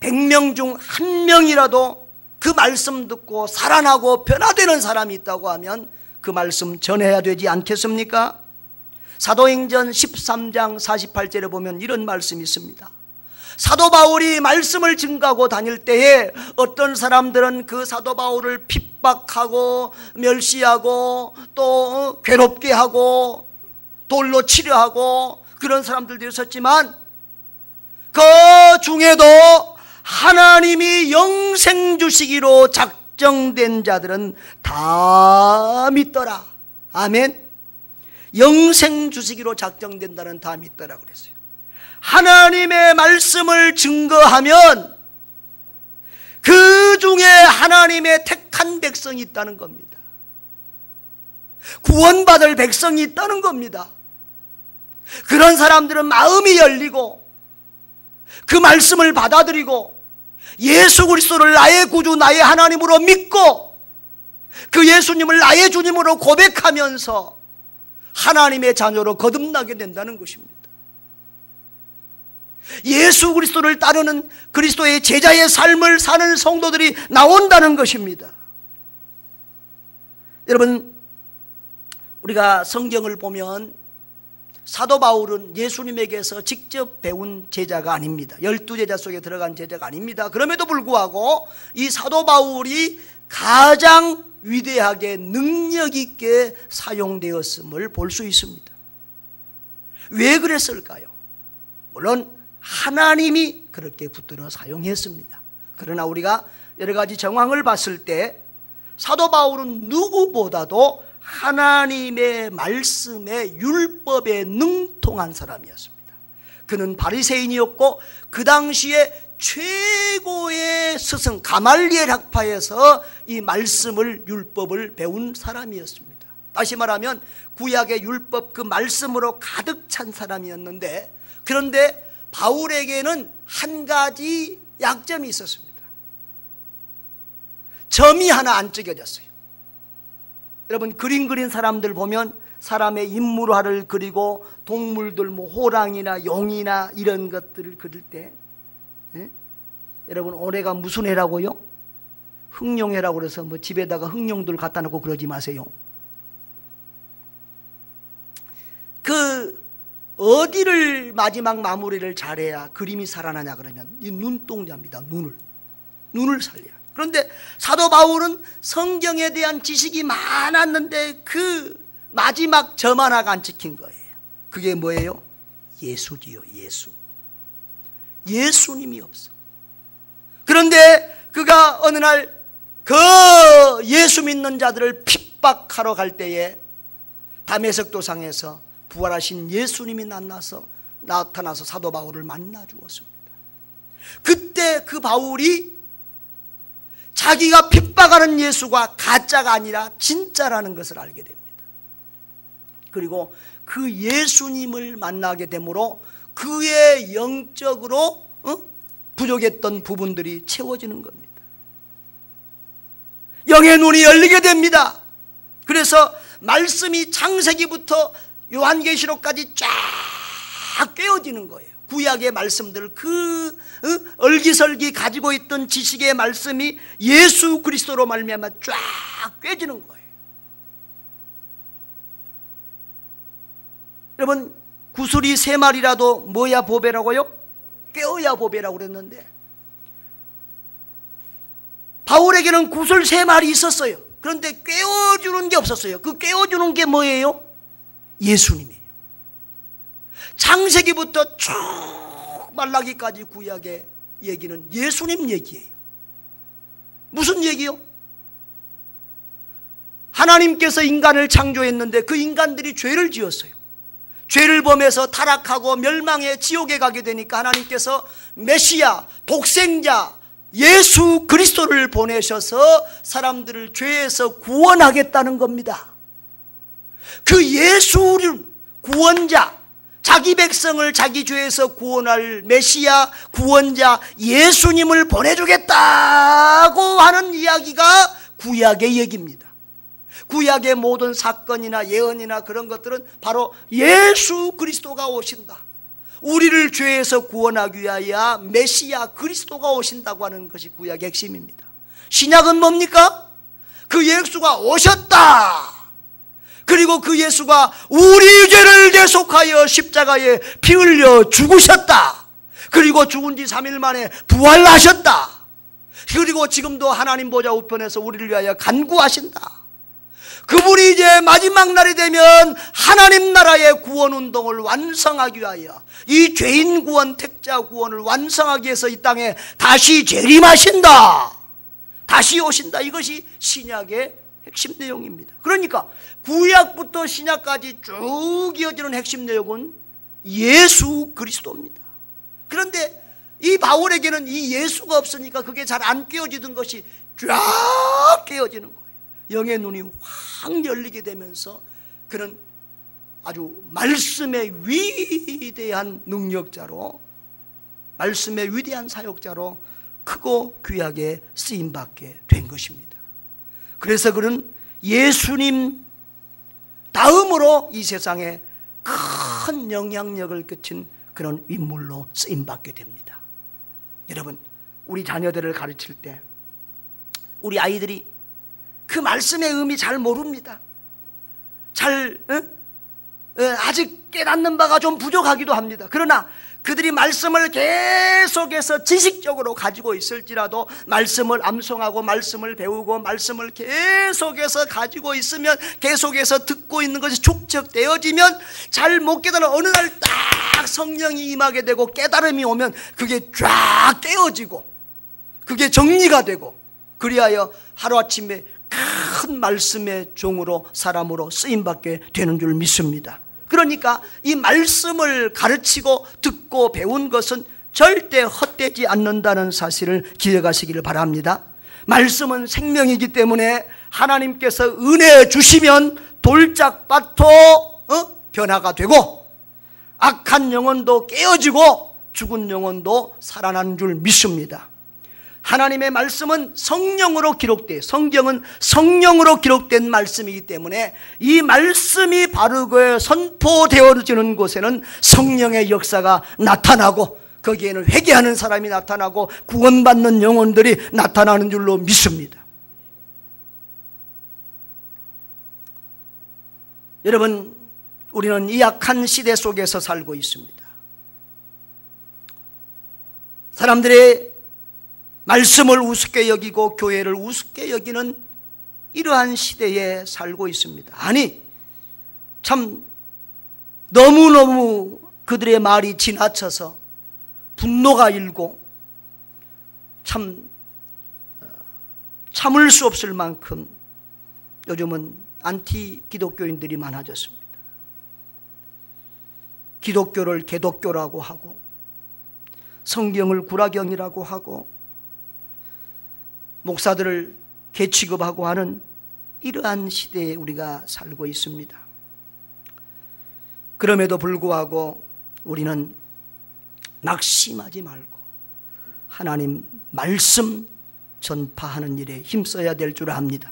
100명 중 1명이라도 그 말씀 듣고 살아나고 변화되는 사람이 있다고 하면 그 말씀 전해야 되지 않겠습니까? 사도행전 13장 48절에 보면 이런 말씀이 있습니다. 사도 바울이 말씀을 증거하고 다닐 때에 어떤 사람들은 그 사도 바울을 핍박하고 멸시하고 또 괴롭게 하고 돌로 치려 하고 그런 사람들도 있었지만 그 중에도 하나님이 영생 주시기로 작정된 자들은 다 믿더라. 아멘. 영생 주시기로 작정된다는 다 믿더라 그랬어요. 하나님의 말씀을 증거하면 그 중에 하나님의 택한 백성이 있다는 겁니다. 구원받을 백성이 있다는 겁니다. 그런 사람들은 마음이 열리고 그 말씀을 받아들이고 예수 그리스도를 나의 구주 나의 하나님으로 믿고 그 예수님을 나의 주님으로 고백하면서 하나님의 자녀로 거듭나게 된다는 것입니다. 예수 그리스도를 따르는 그리스도의 제자의 삶을 사는 성도들이 나온다는 것입니다. 여러분, 우리가 성경을 보면 사도 바울은 예수님에게서 직접 배운 제자가 아닙니다. 12제자 속에 들어간 제자가 아닙니다. 그럼에도 불구하고 이 사도 바울이 가장 위대하게 능력 있게 사용되었음을 볼 수 있습니다. 왜 그랬을까요? 물론 하나님이 그렇게 붙들어 사용했습니다. 그러나 우리가 여러 가지 정황을 봤을 때 사도 바울은 누구보다도 하나님의 말씀에 율법에 능통한 사람이었습니다. 그는 바리새인이었고 그 당시에 최고의 스승 가말리엘 학파에서 이 말씀을 율법을 배운 사람이었습니다. 다시 말하면 구약의 율법 그 말씀으로 가득 찬 사람이었는데, 그런데 바울에게는 한 가지 약점이 있었습니다. 점이 하나 안 찍어졌어요. 여러분, 그림 그린 사람들 보면 사람의 인물화를 그리고 동물들 호랑이나 용이나 이런 것들을 그릴 때, 여러분 올해가 무슨 해라고요? 흑룡해라고 그래서 집에다가 흑룡들 갖다 놓고 그러지 마세요. 그 어디를 마지막 마무리를 잘해야 그림이 살아나냐 그러면 이 눈동자입니다. 눈을 살려야 돼. 그런데 사도 바울은 성경에 대한 지식이 많았는데 그 마지막 점 하나가 안 찍힌 거예요. 그게 뭐예요? 예수지요. 예수님이 없어. 그런데 그가 어느 날 그 예수 믿는 자들을 핍박하러 갈 때에 다메섹 도상에서 부활하신 예수님이 나타나서 사도 바울을 만나 주었습니다. 그때 그 바울이 자기가 핍박하는 예수가 가짜가 아니라 진짜라는 것을 알게 됩니다. 그리고 그 예수님을 만나게 되므로 그의 영적으로 부족했던 부분들이 채워지는 겁니다. 영의 눈이 열리게 됩니다. 그래서 말씀이 창세기부터 요한계시록까지 쫙 깨어지는 거예요. 구약의 말씀들, 그 얼기설기 가지고 있던 지식의 말씀이 예수 그리스도로 말미암아 쫙 꿰지는 거예요. 여러분, 구슬이 3마리라도 뭐야 보배라고요? 깨어야 보배라고 그랬는데, 바울에게는 구슬 3마리 있었어요. 그런데 깨워주는 게 없었어요. 그 깨워주는 게 뭐예요? 예수님이에요. 창세기부터 쭉 말라기까지 구약의 얘기는 예수님 얘기예요. 무슨 얘기요? 하나님께서 인간을 창조했는데 그 인간들이 죄를 지었어요. 죄를 범해서 타락하고 멸망의 지옥에 가게 되니까 하나님께서 메시아, 독생자 예수 그리스도를 보내셔서 사람들을 죄에서 구원하겠다는 겁니다. 그 예수를 구원자, 자기 백성을 자기 죄에서 구원할 메시아 구원자 예수님을 보내주겠다고 하는 이야기가 구약의 얘기입니다. 구약의 모든 사건이나 예언이나 그런 것들은 바로 예수 그리스도가 오신다, 우리를 죄에서 구원하기 위하여 메시아 그리스도가 오신다고 하는 것이 구약의 핵심입니다. 신약은 뭡니까? 그 예수가 오셨다. 그리고 그 예수가 우리 죄를 대속하여 십자가에 피 흘려 죽으셨다. 그리고 죽은 지 3일 만에 부활하셨다. 그리고 지금도 하나님 보좌 우편에서 우리를 위하여 간구하신다. 그분이 이제 마지막 날이 되면 하나님 나라의 구원 운동을 완성하기 위하여, 이 죄인 구원, 택자 구원을 완성하기 위해서 이 땅에 다시 재림하신다, 다시 오신다. 이것이 신약의 핵심 내용입니다. 그러니까 구약부터 신약까지 쭉 이어지는 핵심 내용은 예수 그리스도입니다. 그런데 이 바울에게는 이 예수가 없으니까 그게 잘 안 깨어지던 것이 쫙 깨어지는 거예요. 영의 눈이 확 열리게 되면서 그는 아주 말씀의 위대한 능력자로, 말씀의 위대한 사역자로 크고 귀하게 쓰임받게 된 것입니다. 그래서 그는 예수님 다음으로 이 세상에 큰 영향력을 끼친 그런 인물로 쓰임받게 됩니다. 여러분, 우리 자녀들을 가르칠 때 우리 아이들이 그 말씀의 의미 잘 모릅니다. 아직 깨닫는 바가 좀 부족하기도 합니다. 그러나 그들이 말씀을 계속해서 지식적으로 가지고 있을지라도, 말씀을 암송하고 말씀을 배우고 말씀을 계속해서 가지고 있으면, 계속해서 듣고 있는 것이 축적되어지면, 잘 못 깨달아 어느 날 딱 성령이 임하게 되고 깨달음이 오면 그게 쫙 깨어지고 그게 정리가 되고 그리하여 하루아침에 큰 말씀의 종으로 사람으로 쓰임받게 되는 줄 믿습니다. 그러니까 이 말씀을 가르치고 듣고 배운 것은 절대 헛되지 않는다는 사실을 기억하시기를 바랍니다. 말씀은 생명이기 때문에 하나님께서 은혜 주시면 돌짝밭도 변화가 되고 악한 영혼도 깨어지고 죽은 영혼도 살아나는 줄 믿습니다. 하나님의 말씀은 성령으로 기록돼, 성경은 성령으로 기록된 말씀이기 때문에 이 말씀이 바르게 선포되어지는 곳에는 성령의 역사가 나타나고 거기에는 회개하는 사람이 나타나고 구원받는 영혼들이 나타나는 줄로 믿습니다. 여러분, 우리는 이 악한 시대 속에서 살고 있습니다. 사람들의 말씀을 우습게 여기고 교회를 우습게 여기는 이러한 시대에 살고 있습니다. 아니, 참 너무너무 그들의 말이 지나쳐서 분노가 일고 참을 수 없을 만큼 요즘은 안티 기독교인들이 많아졌습니다. 기독교를 개독교라고 하고 성경을 구라경이라고 하고 목사들을 개취급하고 하는 이러한 시대에 우리가 살고 있습니다. 그럼에도 불구하고 우리는 낙심하지 말고 하나님 말씀 전파하는 일에 힘써야 될 줄 압니다.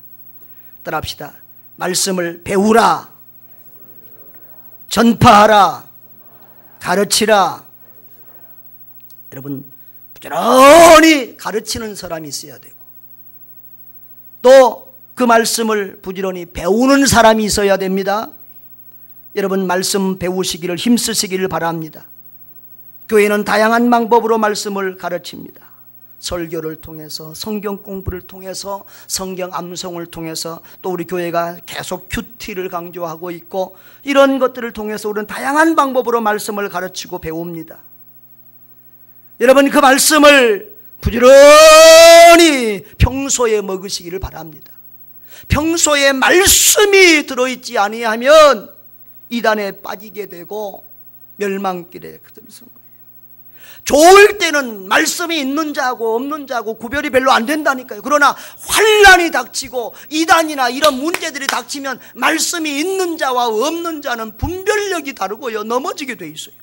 따라합시다. 말씀을 배우라, 전파하라, 가르치라. 여러분, 부지런히 가르치는 사람이 있어야 되고 또 그 말씀을 부지런히 배우는 사람이 있어야 됩니다. 여러분, 말씀 배우시기를 힘쓰시기를 바랍니다. 교회는 다양한 방법으로 말씀을 가르칩니다. 설교를 통해서, 성경 공부를 통해서, 성경 암송을 통해서, 또 우리 교회가 계속 큐티를 강조하고 있고 이런 것들을 통해서 우리는 다양한 방법으로 말씀을 가르치고 배웁니다. 여러분, 그 말씀을 부지런히 평소에 먹으시기를 바랍니다. 평소에 말씀이 들어있지 아니하면 이단에 빠지게 되고 멸망길에 들어선 거예요. 좋을 때는 말씀이 있는 자하고 없는 자하고 구별이 별로 안 된다니까요. 그러나 환난이 닥치고 이단이나 이런 문제들이 닥치면 말씀이 있는 자와 없는 자는 분별력이 다르고요, 넘어지게 돼 있어요.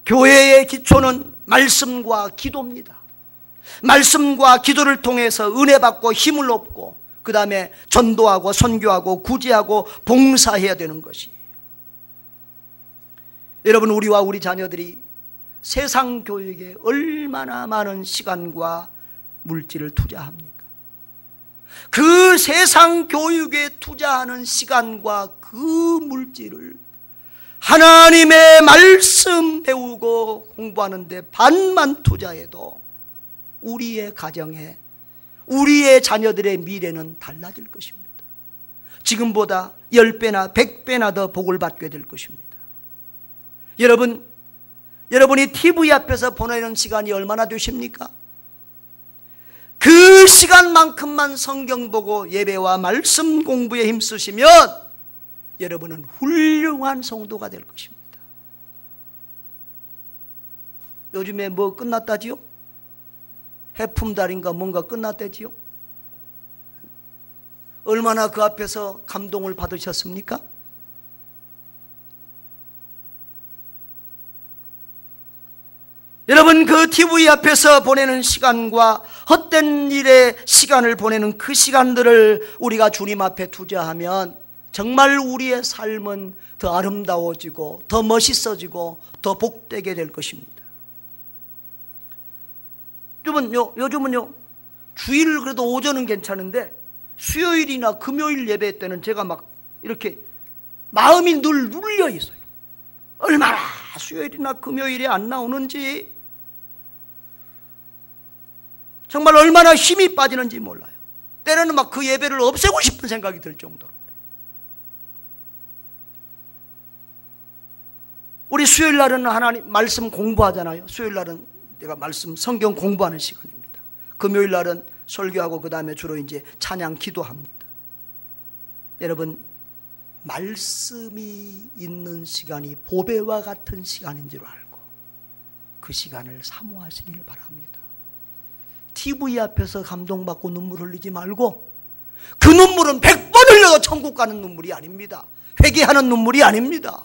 교회의 기초는 말씀과 기도입니다. 말씀과 기도를 통해서 은혜 받고 힘을 얻고 그 다음에 전도하고 선교하고 구제하고 봉사해야 되는 것이에요. 여러분, 우리와 우리 자녀들이 세상 교육에 얼마나 많은 시간과 물질을 투자합니까? 그 세상 교육에 투자하는 시간과 그 물질을 하나님의 말씀 배우고 공부하는 데 반만 투자해도 우리의 가정에, 우리의 자녀들의 미래는 달라질 것입니다. 지금보다 10배나 100배나 더 복을 받게 될 것입니다. 여러분이 TV 앞에서 보내는 시간이 얼마나 되십니까? 그 시간만큼만 성경 보고 예배와 말씀 공부에 힘쓰시면 여러분은 훌륭한 성도가 될 것입니다. 요즘에 뭐 끝났다지요? 해품달인가 뭔가 끝났다지요? 얼마나 그 앞에서 감동을 받으셨습니까? 여러분, 그 TV 앞에서 보내는 시간과 헛된 일에 시간을 보내는 그 시간들을 우리가 주님 앞에 투자하면 정말 우리의 삶은 더 아름다워지고 더 멋있어지고 더 복되게 될 것입니다. 요즘은요 주일 그래도 오전은 괜찮은데 수요일이나 금요일 예배 때는 제가 막 이렇게 마음이 늘 눌려 있어요. 얼마나 수요일이나 금요일에 안 나오는지, 정말 얼마나 힘이 빠지는지 몰라요. 때로는 막 그 예배를 없애고 싶은 생각이 들 정도로. 우리 수요일 날은 하나님 말씀 공부하잖아요. 수요일 날은 내가 말씀 성경 공부하는 시간입니다. 금요일 날은 설교하고 그 다음에 주로 이제 찬양 기도합니다. 여러분, 말씀이 있는 시간이 보배와 같은 시간인 줄 알고 그 시간을 사모하시길 바랍니다. TV 앞에서 감동받고 눈물 흘리지 말고, 그 눈물은 100번 흘려도 천국 가는 눈물이 아닙니다. 회개하는 눈물이 아닙니다.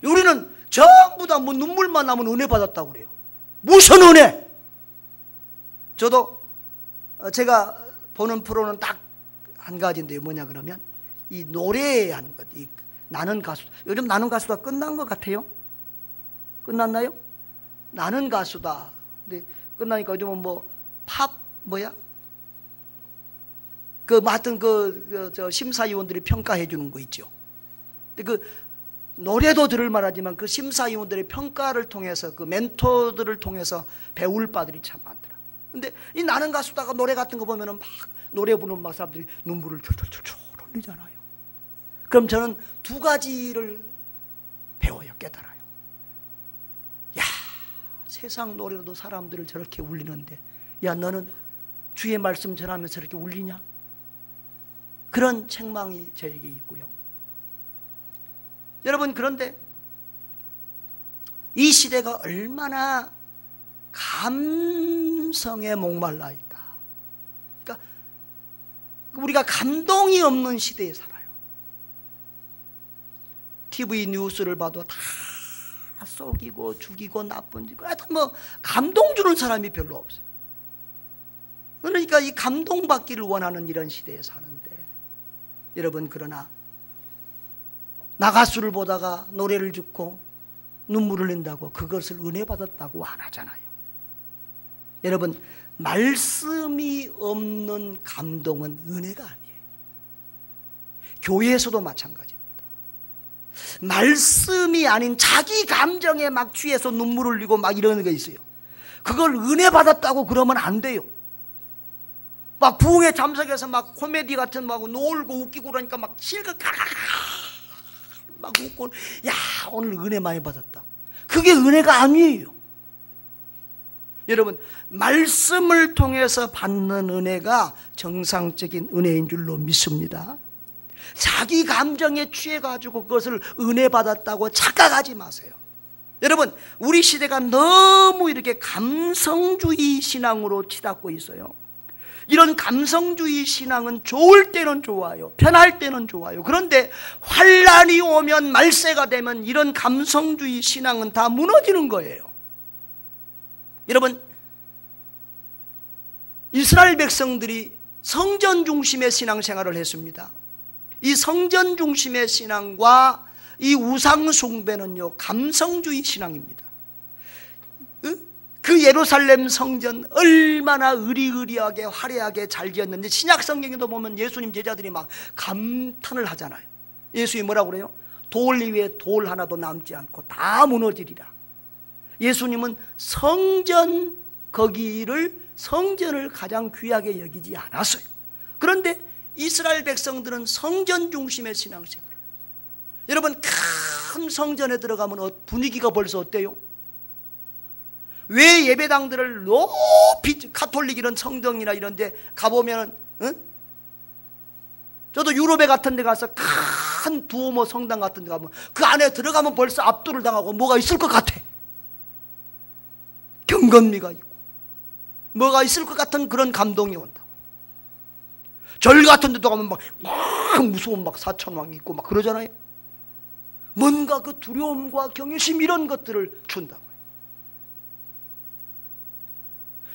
우리는 전부 다 뭐 눈물만 나면 은혜 받았다고 그래요. 무슨 은혜? 저도 제가 보는 프로는 딱 한 가지인데요. 뭐냐 그러면 이 노래하는 것. 이 나는 가수. 요즘 나는 가수다 끝난 것 같아요. 끝났나요? 나는 가수다. 근데 끝나니까 요즘은 뭐 팝 뭐야? 하여튼 저 심사위원들이 평가해 주는 거 있죠. 근데 그 노래도 들을 만하지만 그 심사위원들의 평가를 통해서 그 멘토들을 통해서 배울 바들이 참 많더라. 근데 이 나는 가수다가 노래 같은 거 보면은 막 노래 부르는 막 사람들이 눈물을 철철철철 흘리잖아요. 그럼 저는 두 가지를 배워요, 깨달아요. 야, 세상 노래로도 사람들을 저렇게 울리는데, 야, 너는 주의 말씀 전하면서 저렇게 울리냐? 그런 책망이 저에게 있고요. 여러분, 그런데 이 시대가 얼마나 감성에 목말라 있다. 그러니까 우리가 감동이 없는 시대에 살아요. TV 뉴스를 봐도 다 속이고 죽이고 나쁜 짓, 하여튼 뭐 감동 주는 사람이 별로 없어요. 그러니까 이 감동받기를 원하는 이런 시대에 사는데, 여러분, 그러나 나가수를 보다가 노래를 듣고 눈물을 흘린다고 그것을 은혜 받았다고 안 하잖아요. 여러분, 말씀이 없는 감동은 은혜가 아니에요. 교회에서도 마찬가지입니다. 말씀이 아닌 자기 감정에 막 취해서 눈물 흘리고 막 이러는 게 있어요. 그걸 은혜 받았다고 그러면 안 돼요. 막 부흥회 참석해서 막 코미디 같은 막 놀고 웃기고 그러니까 막 실컷 막 웃고, 야, 오늘 은혜 많이 받았다. 그게 은혜가 아니에요. 여러분, 말씀을 통해서 받는 은혜가 정상적인 은혜인 줄로 믿습니다. 자기 감정에 취해가지고 그것을 은혜 받았다고 착각하지 마세요. 여러분, 우리 시대가 너무 이렇게 감성주의 신앙으로 치닫고 있어요. 이런 감성주의 신앙은 좋을 때는 좋아요. 편할 때는 좋아요. 그런데 환란이 오면, 말세가 되면 이런 감성주의 신앙은 다 무너지는 거예요. 여러분, 이스라엘 백성들이 성전 중심의 신앙생활을 했습니다. 이 성전 중심의 신앙과 이 우상 숭배는요, 감성주의 신앙입니다. 그 예루살렘 성전 얼마나 의리의리하게 화려하게 잘 지었는지 신약 성경에도 보면 예수님 제자들이 막 감탄을 하잖아요. 예수님이 뭐라고 그래요? 돌 위에 돌 하나도 남지 않고 다 무너지리라. 예수님은 성전을 가장 귀하게 여기지 않았어요. 그런데 이스라엘 백성들은 성전 중심의 신앙생활을 해요. 여러분, 큰 성전에 들어가면 분위기가 벌써 어때요? 왜 예배당들을 높이, 가톨릭 이런 성당이나 이런 데 가보면, 저도 유럽에 같은 데 가서 큰 두오모 성당 같은 데 가면 그 안에 들어가면 벌써 압도를 당하고 뭐가 있을 것 같아. 경건미가 있고 뭐가 있을 것 같은 그런 감동이 온다고. 절 같은 데도 가면 막 무서운 막 사천왕이 있고 막 그러잖아요. 뭔가 그 두려움과 경외심 이런 것들을 준다고.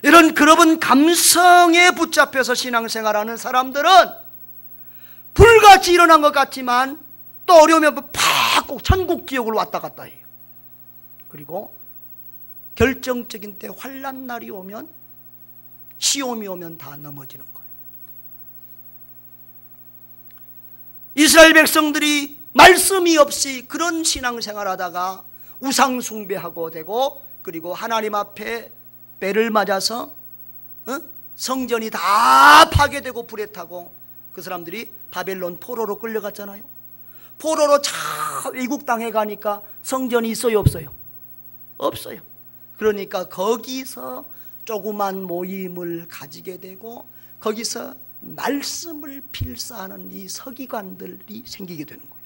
이런 그런 감성에 붙잡혀서 신앙생활하는 사람들은 불같이 일어난 것 같지만 또 어려우면 팍 꼭 천국 지옥을 왔다 갔다 해요. 그리고 결정적인 때 환난 날이 오면, 시험이 오면 다 넘어지는 거예요. 이스라엘 백성들이 말씀이 없이 그런 신앙생활하다가 우상 숭배하고 되고, 그리고 하나님 앞에 배를 맞아서 성전이 다 파괴되고 불에 타고 그 사람들이 바벨론 포로로 끌려갔잖아요. 포로로 차 외국 땅에 가니까 성전이 있어요, 없어요? 없어요. 그러니까 거기서 조그만 모임을 가지게 되고 거기서 말씀을 필사하는 이 서기관들이 생기게 되는 거예요.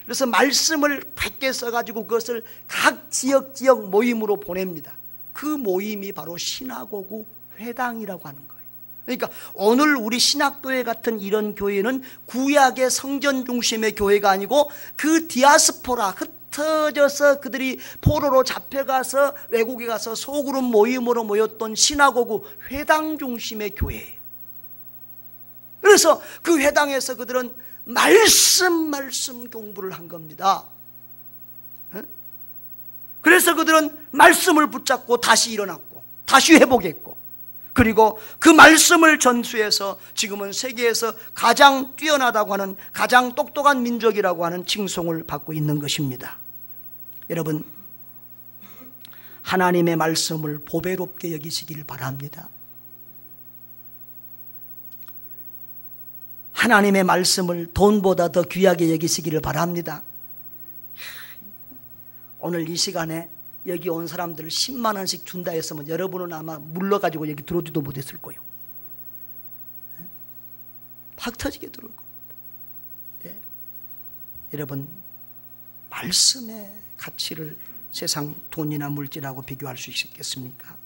그래서 말씀을 밖에 써가지고 그것을 각 지역 모임으로 보냅니다. 그 모임이 바로 시나고그 회당이라고 하는 거예요. 그러니까 오늘 우리 신학교회 같은 이런 교회는 구약의 성전 중심의 교회가 아니고 그 디아스포라 흩어져서 그들이 포로로 잡혀가서 외국에 가서 소그룹 모임으로 모였던 시나고그 회당 중심의 교회예요. 그래서 그 회당에서 그들은 말씀 공부를 한 겁니다. 그래서 그들은 말씀을 붙잡고 다시 일어났고 다시 회복했고, 그리고 그 말씀을 전수해서 지금은 세계에서 가장 뛰어나다고 하는, 가장 똑똑한 민족이라고 하는 칭송을 받고 있는 것입니다. 여러분, 하나님의 말씀을 보배롭게 여기시길 바랍니다. 하나님의 말씀을 돈보다 더 귀하게 여기시기를 바랍니다. 오늘 이 시간에 여기 온 사람들 10만 원씩 준다 했으면 여러분은 아마 물러가지고 여기 들어오지도 못했을 거예요. 팍 터지게 들어올 겁니다. 네. 여러분, 말씀의 가치를 세상 돈이나 물질하고 비교할 수 있겠습니까?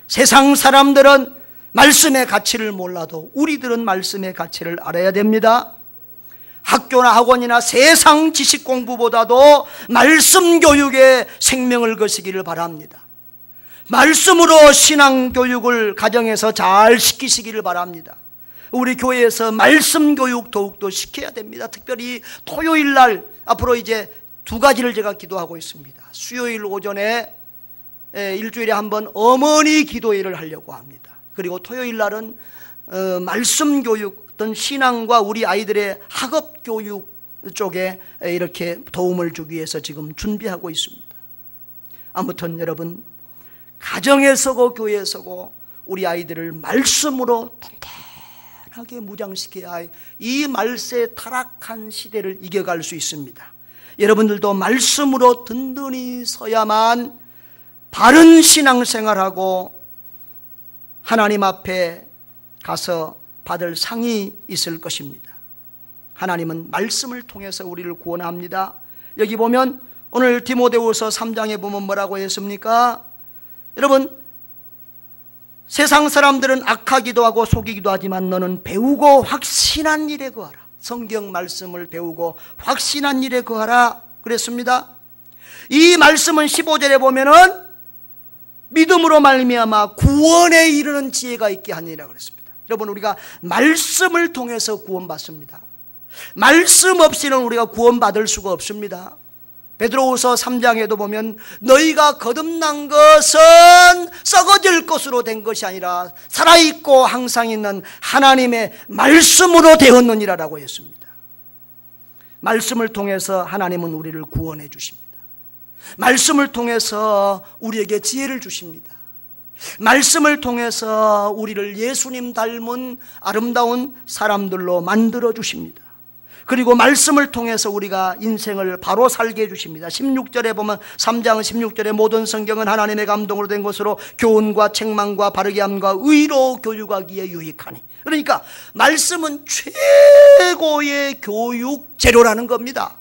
세상 사람들은 말씀의 가치를 몰라도 우리들은 말씀의 가치를 알아야 됩니다. 학교나 학원이나 세상 지식 공부보다도 말씀 교육에 생명을 거시기를 바랍니다. 말씀으로 신앙 교육을 가정에서 잘 시키시기를 바랍니다. 우리 교회에서 말씀 교육 더욱더 시켜야 됩니다. 특별히 토요일 날, 앞으로 이제 2가지를 제가 기도하고 있습니다. 수요일 오전에 일주일에 한 번 어머니 기도회를 하려고 합니다. 그리고 토요일 날은 말씀 교육, 어떤 신앙과 우리 아이들의 학업 교육 쪽에 이렇게 도움을 주기 위해서 지금 준비하고 있습니다. 아무튼 여러분, 가정에서고 교회에서고 우리 아이들을 말씀으로 단단하게 무장시켜야 이 말세 타락한 시대를 이겨갈 수 있습니다. 여러분들도 말씀으로 든든히 서야만 바른 신앙생활하고 하나님 앞에 가서 받을 상이 있을 것입니다. 하나님은 말씀을 통해서 우리를 구원합니다. 여기 보면 오늘 디모데후서 3장에 보면 뭐라고 했습니까? 여러분, 세상 사람들은 악하기도 하고 속이기도 하지만 너는 배우고 확신한 일에 거하라. 성경 말씀을 배우고 확신한 일에 거하라 그랬습니다. 이 말씀은 15절에 보면은 믿음으로 말미암아 구원에 이르는 지혜가 있게 하니라 그랬습니다. 여러분, 우리가 말씀을 통해서 구원받습니다. 말씀 없이는 우리가 구원받을 수가 없습니다. 베드로후서 3장에도 보면 너희가 거듭난 것은 썩어질 것으로 된 것이 아니라 살아있고 항상 있는 하나님의 말씀으로 되었느니라라고 했습니다. 말씀을 통해서 하나님은 우리를 구원해 주십니다. 말씀을 통해서 우리에게 지혜를 주십니다. 말씀을 통해서 우리를 예수님 닮은 아름다운 사람들로 만들어 주십니다. 그리고 말씀을 통해서 우리가 인생을 바로 살게 해주십니다. 16절에 보면 3장 16절에 모든 성경은 하나님의 감동으로 된 것으로 교훈과 책망과 바르게 함과 의로 교육하기에 유익하니. 그러니까 말씀은 최고의 교육 재료라는 겁니다.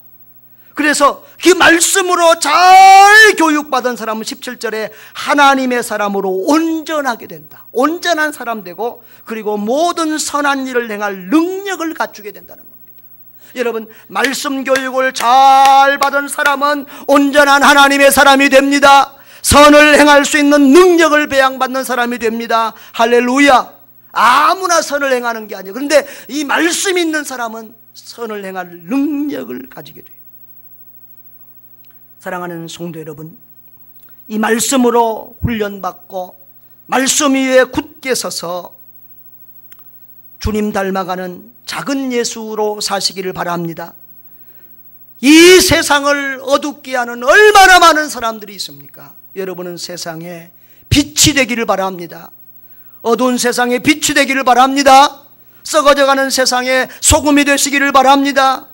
그래서 그 말씀으로 잘 교육받은 사람은 17절에 하나님의 사람으로 온전하게 된다. 온전한 사람 되고, 그리고 모든 선한 일을 행할 능력을 갖추게 된다는 겁니다. 여러분, 말씀 교육을 잘 받은 사람은 온전한 하나님의 사람이 됩니다. 선을 행할 수 있는 능력을 배양받는 사람이 됩니다. 할렐루야. 아무나 선을 행하는 게 아니에요. 그런데 이 말씀 있는 사람은 선을 행할 능력을 가지게 돼요. 사랑하는 성도 여러분, 이 말씀으로 훈련받고 말씀 위에 굳게 서서 주님 닮아가는 작은 예수로 사시기를 바랍니다. 이 세상을 어둡게 하는 얼마나 많은 사람들이 있습니까? 여러분은 세상에 빛이 되기를 바랍니다. 어두운 세상에 빛이 되기를 바랍니다. 썩어져가는 세상에 소금이 되시기를 바랍니다.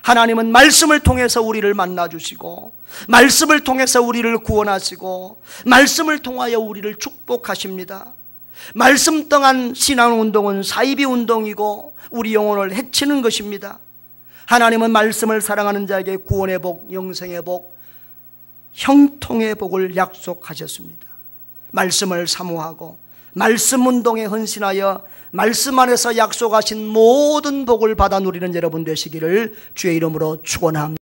하나님은 말씀을 통해서 우리를 만나주시고 말씀을 통해서 우리를 구원하시고 말씀을 통하여 우리를 축복하십니다. 말씀 떠난 신앙운동은 사이비 운동이고 우리 영혼을 해치는 것입니다. 하나님은 말씀을 사랑하는 자에게 구원의 복, 영생의 복, 형통의 복을 약속하셨습니다. 말씀을 사모하고 말씀 운동에 헌신하여 말씀 안에서 약속하신 모든 복을 받아 누리는 여러분 되시기를 주의 이름으로 축원합니다.